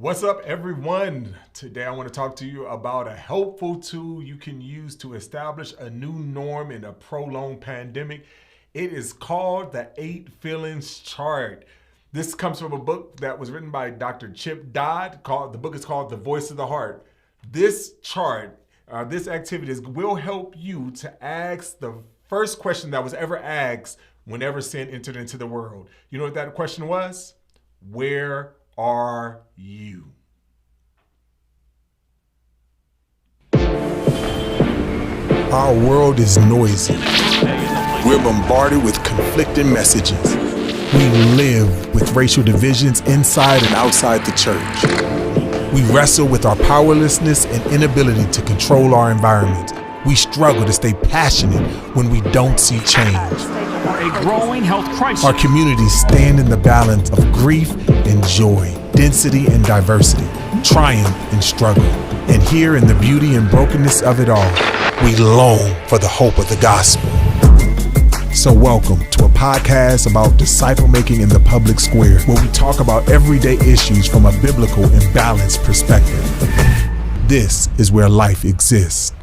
What's up, everyone? Today I want to talk to you about a helpful tool you can use to establish a new norm in a prolonged pandemic. It is called the 8 Feelings Chart. This comes from a book that was written by Dr. Chip Dodd. The book is called The Voice of the Heart. This chart, this activity will help you to ask the first question that was ever asked whenever sin entered into the world. You know what that question was? Where are you? Our world is noisy. We're bombarded with conflicting messages. We live with racial divisions inside and outside the church. We wrestle with our powerlessness and inability to control our environment. We struggle to stay passionate when we don't see change. A growing health crisis. Our communities stand in the balance of grief and joy, density and diversity, triumph and struggle. And here in the beauty and brokenness of it all, we long for the hope of the gospel. So welcome to a podcast about disciple making in the public square, where we talk about everyday issues from a biblical and balanced perspective. This is where life exists.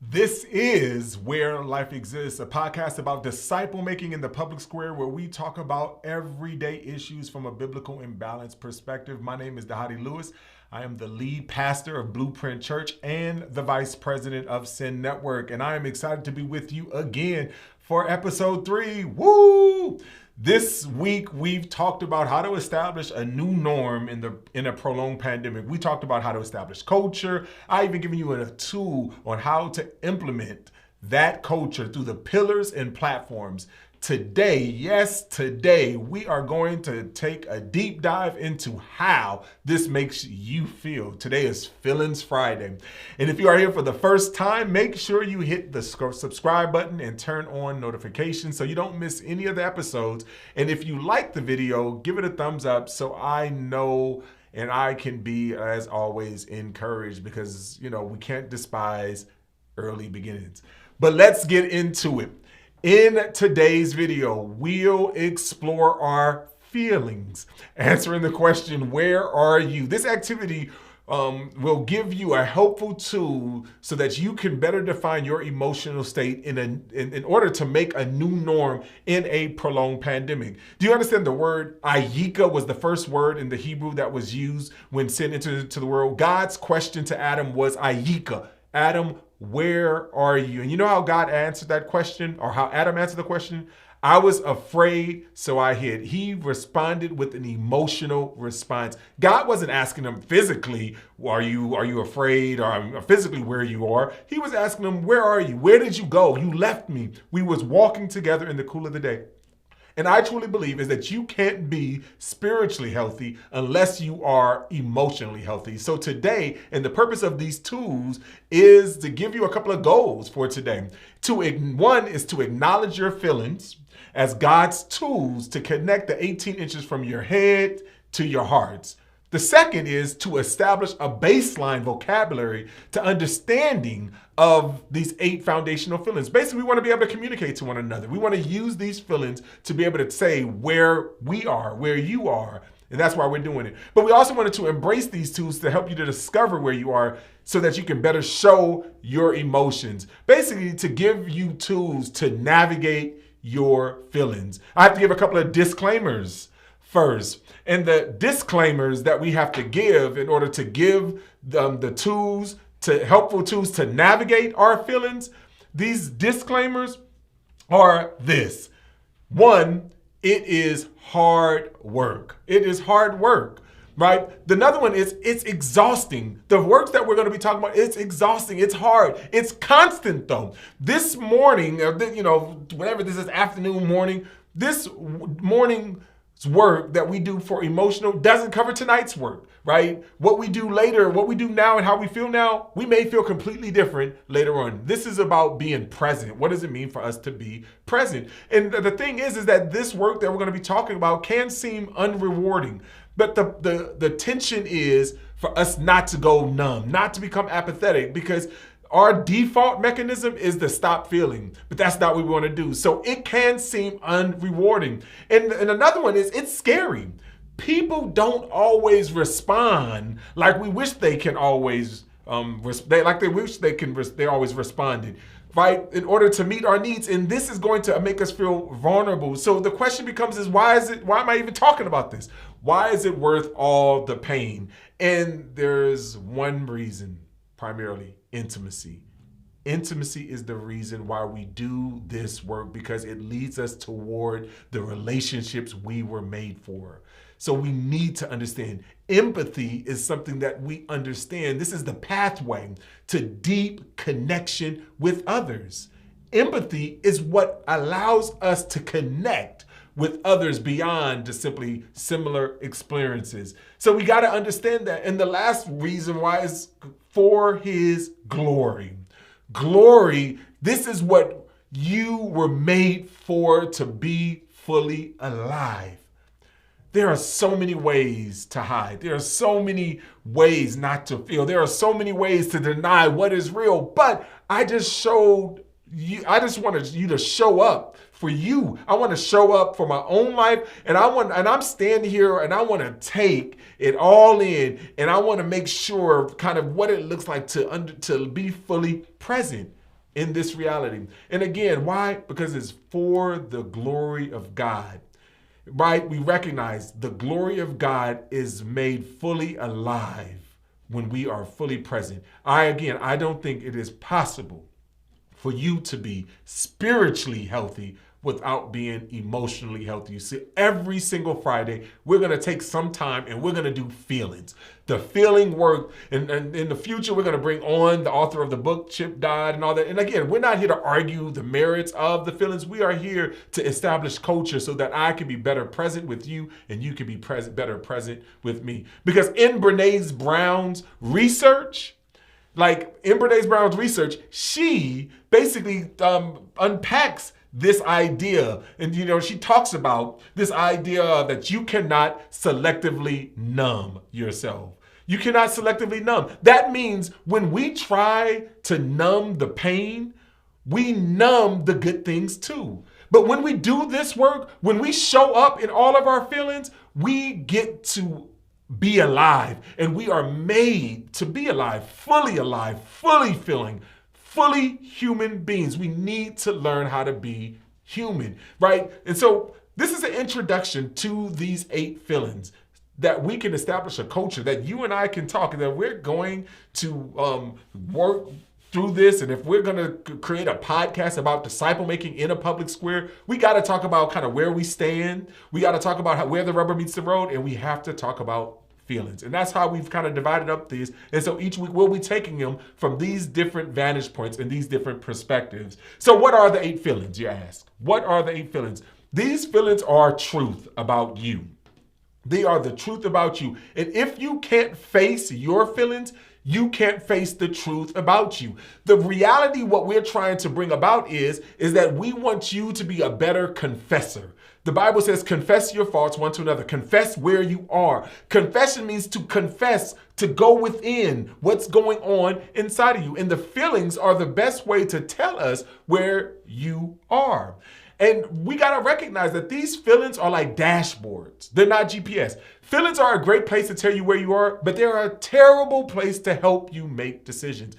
This is Where Life Exists, a podcast about disciple making in the public square, where we talk about everyday issues from a biblical and balanced perspective. My name is Dahadi Lewis. I am the lead pastor of Blueprint Church and the vice president of Sin Network. And I am excited to be with you again for episode 3. Woo! This week, we've talked about how to establish a new norm in a prolonged pandemic. We talked about how to establish culture. I even given you a tool on how to implement that culture through the pillars and platforms. Today, we are going to take a deep dive into how this makes you feel. Today is Feelings Friday. And if you are here for the first time, make sure you hit the subscribe button and turn on notifications so you don't miss any of the episodes. And if you like the video, give it a thumbs up so I know and I can be, as always, encouraged, because, we can't despise early beginnings. But let's get into it. In today's video, we'll explore our feelings, answering the question, where are you? This activity will give you a helpful tool so that you can better define your emotional state in order to make a new norm in a prolonged pandemic. Do you understand the word ayika was the first word in the Hebrew that was used when sin entered into the world? God's question to Adam was ayika. Adam, where are you? And you know how God answered that question, or how Adam answered the question? I was afraid, so I hid. He responded with an emotional response. God wasn't asking him physically, are you afraid, or physically where you are. He was asking him, where are you? Where did you go? You left me. We was walking together in the cool of the day. And I truly believe is that you can't be spiritually healthy unless you are emotionally healthy. So today, and the purpose of these tools is to give you a couple of goals for today. One is to acknowledge your feelings as God's tools to connect the 18 inches from your head to your hearts. The second is to establish a baseline vocabulary to understanding of these 8 foundational feelings. Basically, we want to be able to communicate to one another. We want to use these feelings to be able to say where we are, where you are, and that's why we're doing it. But we also wanted to embrace these tools to help you to discover where you are so that you can better show your emotions. Basically, to give you tools to navigate your feelings. I have to give a couple of disclaimers first. And the disclaimers that we have to give in order to give the tools, helpful tools to navigate our feelings, these disclaimers are this. One, it is hard work. It is hard work, right? Another one is it's exhausting. The work that we're going to be talking about, it's exhausting. It's hard. It's constant though. This morning, whenever this is afternoon, morning, this morning work that we do for emotional doesn't cover tonight's work, right? What we do later, what we do now and how we feel now, we may feel completely different later on. This is about being present. What does it mean for us to be present? And the thing is that this work that we're going to be talking about can seem unrewarding, but the tension is for us not to go numb, not to become apathetic, because Our default mechanism is to stop feeling, but that's not what we want to do. So it can seem unrewarding. And another one is it's scary. People don't always respond like we wish they can always they wish they always responded, right? In order to meet our needs. And this is going to make us feel vulnerable. So the question becomes is why am I even talking about this? Why is it worth all the pain? And there's one reason, primarily intimacy. Intimacy is the reason why we do this work, because it leads us toward the relationships we were made for. So we need to understand empathy is something that we understand. This is the pathway to deep connection with others. Empathy is what allows us to connect with others beyond just simply similar experiences. So we got to understand that. And the last reason why is for his glory. Glory, this is what you were made for, to be fully alive. There are so many ways to hide. There are so many ways not to feel. There are so many ways to deny what is real. But I just wanted you to show up for you. I want to show up for my own life. And I'm standing here and I want to take it all in. And I want to make sure kind of what it looks like to be fully present in this reality. And again, why? Because it's for the glory of God. Right? We recognize the glory of God is made fully alive when we are fully present. I don't think it is possible for you to be spiritually healthy without being emotionally healthy. You see, every single Friday, we're going to take some time and we're going to do feelings. The feeling work. And in the future, we're going to bring on the author of the book, Chip Dodd, and all that. And again, we're not here to argue the merits of the feelings. We are here to establish culture so that I can be better present with you and you can be better present with me. Because in Brene Brown's research, she basically unpacks this idea. And, she talks about this idea that you cannot selectively numb yourself. You cannot selectively numb. That means when we try to numb the pain, we numb the good things too. But when we do this work, when we show up in all of our feelings, we get to be alive. And we are made to be alive, fully feeling, fully human beings. We need to learn how to be human, right? And so this is an introduction to these 8 feelings that we can establish a culture that you and I can talk, and that we're going to work through this. And if we're going to create a podcast about disciple making in a public square, we got to talk about kind of where we stand. We got to talk about where the rubber meets the road, and we have to talk about feelings. And that's how we've kind of divided up these. And so each week we'll be taking them from these different vantage points and these different perspectives. So what are the 8 feelings, you ask? What are the 8 feelings? These feelings are truth about you. They are the truth about you. And if you can't face your feelings, you can't face the truth about you. The reality, what we're trying to bring about is that we want you to be a better confessor. The Bible says, confess your faults one to another. Confess where you are. Confession means to confess, to go within what's going on inside of you. And the feelings are the best way to tell us where you are. And we got to recognize that these feelings are like dashboards. They're not GPS. Feelings are a great place to tell you where you are, but they're a terrible place to help you make decisions.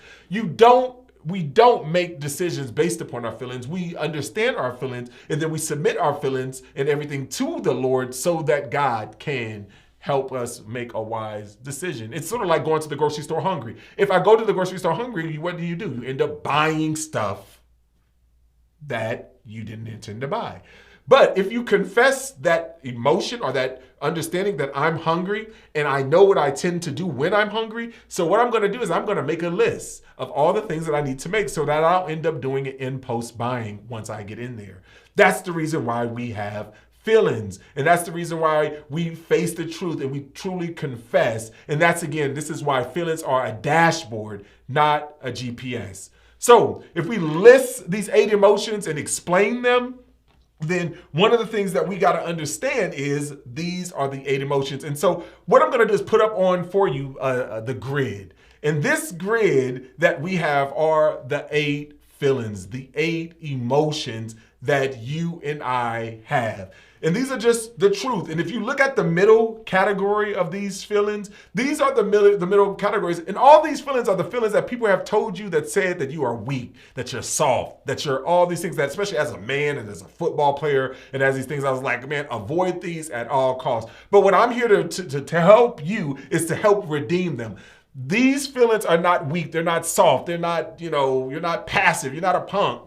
We don't make decisions based upon our feelings. We understand our feelings, and then we submit our feelings and everything to the Lord so that God can help us make a wise decision. It's sort of like going to the grocery store hungry. If I go to the grocery store hungry, what do? You end up buying stuff that you didn't intend to buy. But if you confess that emotion or that understanding that I'm hungry and I know what I tend to do when I'm hungry, so what I'm going to do is I'm going to make a list of all the things that I need to make so that I'll end up doing it in post buying once I get in there. That's the reason why we have feelings. And that's the reason why we face the truth and we truly confess. And that's, again, this is why feelings are a dashboard, not a GPS. So if we list these 8 emotions and explain them, then one of the things that we got to understand is these are the 8 emotions. And so what I'm going to do is put up on for you the grid. And this grid that we have are the 8 feelings, the 8 emotions that you and I have. And these are just the truth. And if you look at the middle category of these feelings, these are the middle categories. And all these feelings are the feelings that people have told you that said that you are weak, that you're soft, that you're all these things that, especially as a man and as a football player and as these things, I was like, man, avoid these at all costs. But what I'm here to help you is to help redeem them. These feelings are not weak. They're not soft. They're not, you're not passive. You're not a punk.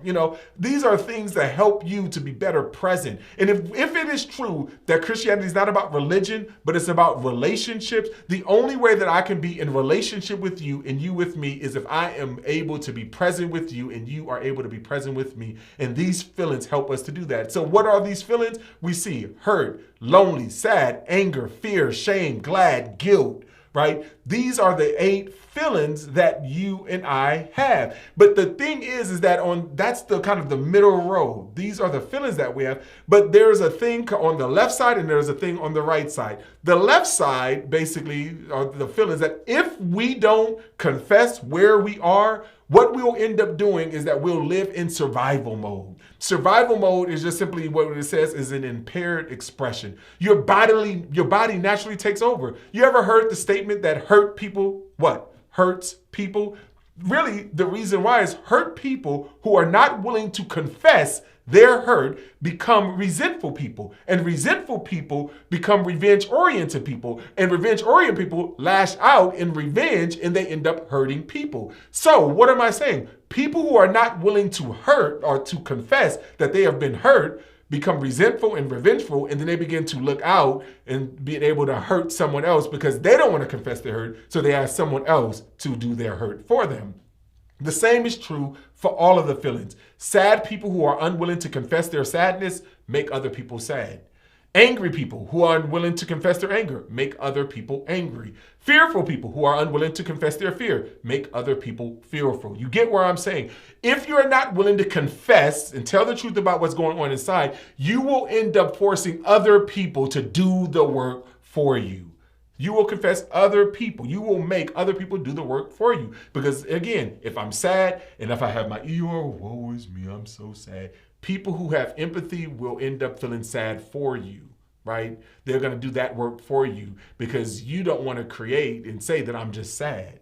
These are things that help you to be better present. And if it is true that Christianity is not about religion, but it's about relationships, the only way that I can be in relationship with you and you with me is if I am able to be present with you and you are able to be present with me. And these feelings help us to do that. So what are these feelings? We see hurt, lonely, sad, anger, fear, shame, glad, guilt. Right? These are the 8 feelings that you and I have. But the thing is that that's the kind of the middle row. These are the feelings that we have. But there's a thing on the left side and there's a thing on the right side. The left side basically are the feelings that if we don't confess where we are, what we'll end up doing is that we'll live in survival mode. Survival mode is just simply what it says is an impaired expression. Your body naturally takes over. You ever heard the statement that hurt people, what? Hurts people? Really, the reason why is hurt people who are not willing to confess their hurt become resentful people. And resentful people become revenge-oriented people. And revenge-oriented people lash out in revenge and they end up hurting people. So what am I saying? People who are not willing to hurt or to confess that they have been hurt become resentful and revengeful, and then they begin to look out and being able to hurt someone else because they don't want to confess their hurt, so they ask someone else to do their hurt for them. The same is true for all of the feelings. Sad people who are unwilling to confess their sadness make other people sad. Angry people who are unwilling to confess their anger make other people angry. Fearful people who are unwilling to confess their fear make other people fearful. You get where I'm saying? If you're not willing to confess and tell the truth about what's going on inside, you will end up forcing other people to do the work for you. You will confess other people. You will make other people do the work for you. Because again, if I'm sad and if I have my Eeyore, woe is me, I'm so sad. People who have empathy will end up feeling sad for you, right? They're going to do that work for you because you don't want to create and say that I'm just sad.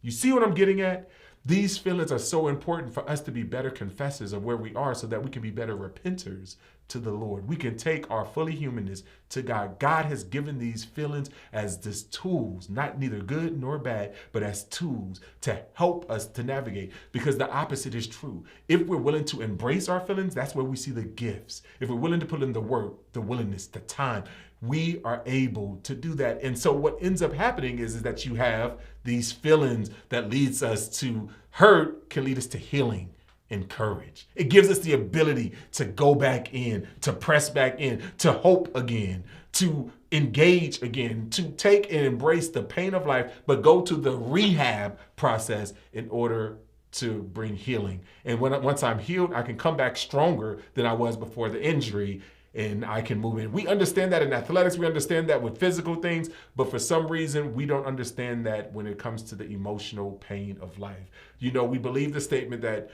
You see what I'm getting at? These feelings are so important for us to be better confessors of where we are so that we can be better repenters to the Lord. We can take our fully humanness to God. God has given these feelings as just tools, not neither good nor bad, but as tools to help us to navigate, because the opposite is true. If we're willing to embrace our feelings, that's where we see the gifts. If we're willing to put in the work, the willingness, the time, we are able to do that. And so what ends up happening is that you have these feelings that leads us to hurt, can lead us to healing and courage. It gives us the ability to go back in, to press back in, to hope again, to engage again, to take and embrace the pain of life, but go to the rehab process in order to bring healing. And once I'm healed, I can come back stronger than I was before the injury, and I can move in. We understand that in athletics, we understand that with physical things, but for some reason, we don't understand that when it comes to the emotional pain of life. We believe the statement that,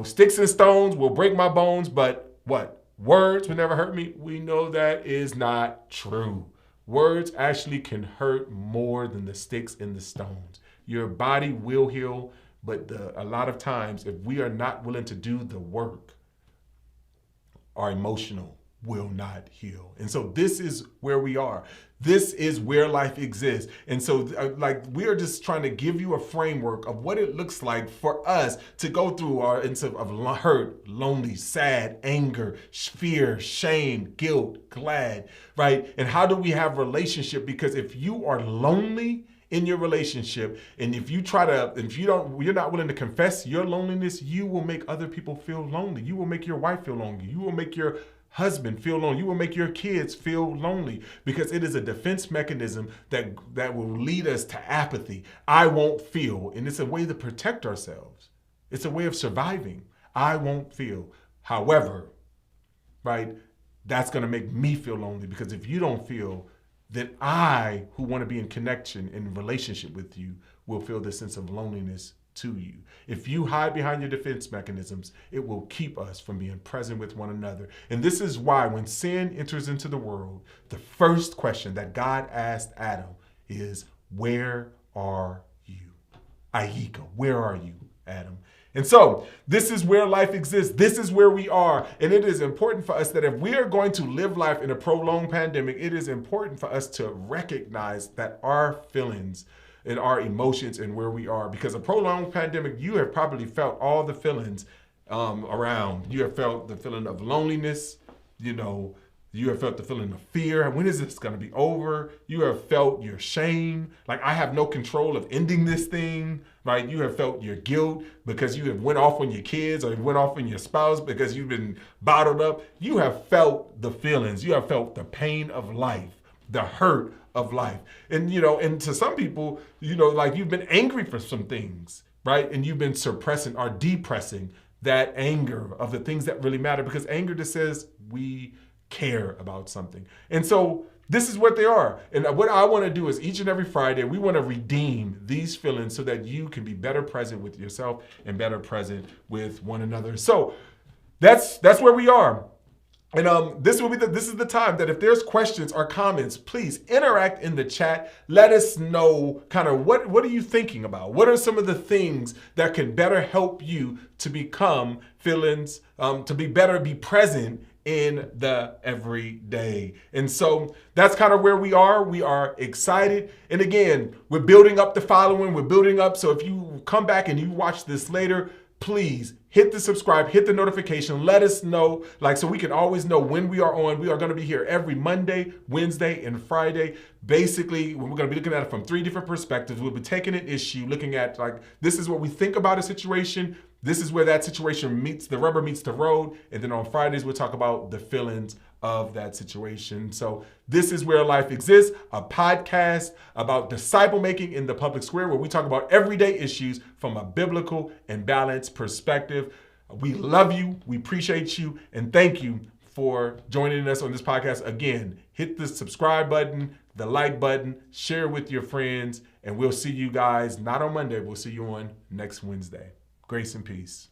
sticks and stones will break my bones, but what? Words will never hurt me. We know that is not true. Words actually can hurt more than the sticks and the stones. Your body will heal, but a lot of times, if we are not willing to do the work, our emotional will not heal. And so this is where we are. This is where life exists. And so we are just trying to give you a framework of what it looks like for us to go through our of hurt, lonely, sad, anger, fear, shame, guilt, glad, right? And how do we have relationship? Because if you are lonely in your relationship, and you're not willing to confess your loneliness, you will make other people feel lonely. You will make your wife feel lonely. You will make your husband feel lonely. You will make your kids feel lonely because it is a defense mechanism that will lead us to apathy. I won't feel. And it's a way to protect ourselves. It's a way of surviving. I won't feel. However, right, that's going to make me feel lonely because if you don't feel, then I, who want to be in connection, in relationship with you, will feel this sense of loneliness to you. If you hide behind your defense mechanisms, it will keep us from being present with one another. And this is why when sin enters into the world, the first question that God asked Adam is, where are you? Ayika, where are you, Adam? And so this is where life exists. This is where we are. And it is important for us that if we are going to live life in a prolonged pandemic, it is important for us to recognize that our feelings and our emotions and where we are. Because a prolonged pandemic, you have probably felt all the feelings around. You have felt the feeling of loneliness, you have felt the feeling of fear. When is this going to be over? You have felt your shame. Like, I have no control of ending this thing, right? You have felt your guilt because you have went off on your kids or you went off on your spouse because you've been bottled up. You have felt the feelings. You have felt the pain of life, the hurt of life. And, and to some people, like you've been angry for some things, right? And you've been suppressing or depressing that anger of the things that really matter, because anger just says we care about something. And so this is what they are. And what I want to do is each and every Friday, we want to redeem these feelings so that you can be better present with yourself and better present with one another. So that's where we are. And this is the time that if there's questions or comments, please interact in the chat. Let us know kind of what are you thinking about? What are some of the things that can better help you to become feelings, to be present in the everyday. And so that's kind of where we are. We are excited. And again, we're building up the following. We're building up. So if you come back and you watch this later, please hit the subscribe, hit the notification, let us know, so we can always know when we are on. We are going to be here every Monday, Wednesday, and Friday. Basically, we're going to be looking at it from 3 different perspectives. We'll be taking an issue, looking at this is what we think about a situation. This is where that situation the rubber meets the road. And then on Fridays, we'll talk about the feelings of that situation. So this is where life exists, a podcast about disciple making in the public square, where we talk about everyday issues from a biblical and balanced perspective. We love you. We appreciate you. And thank you for joining us on this podcast. Again, hit the subscribe button, the like button, share with your friends, and we'll see you guys not on Monday. We'll see you on next Wednesday. Grace and peace.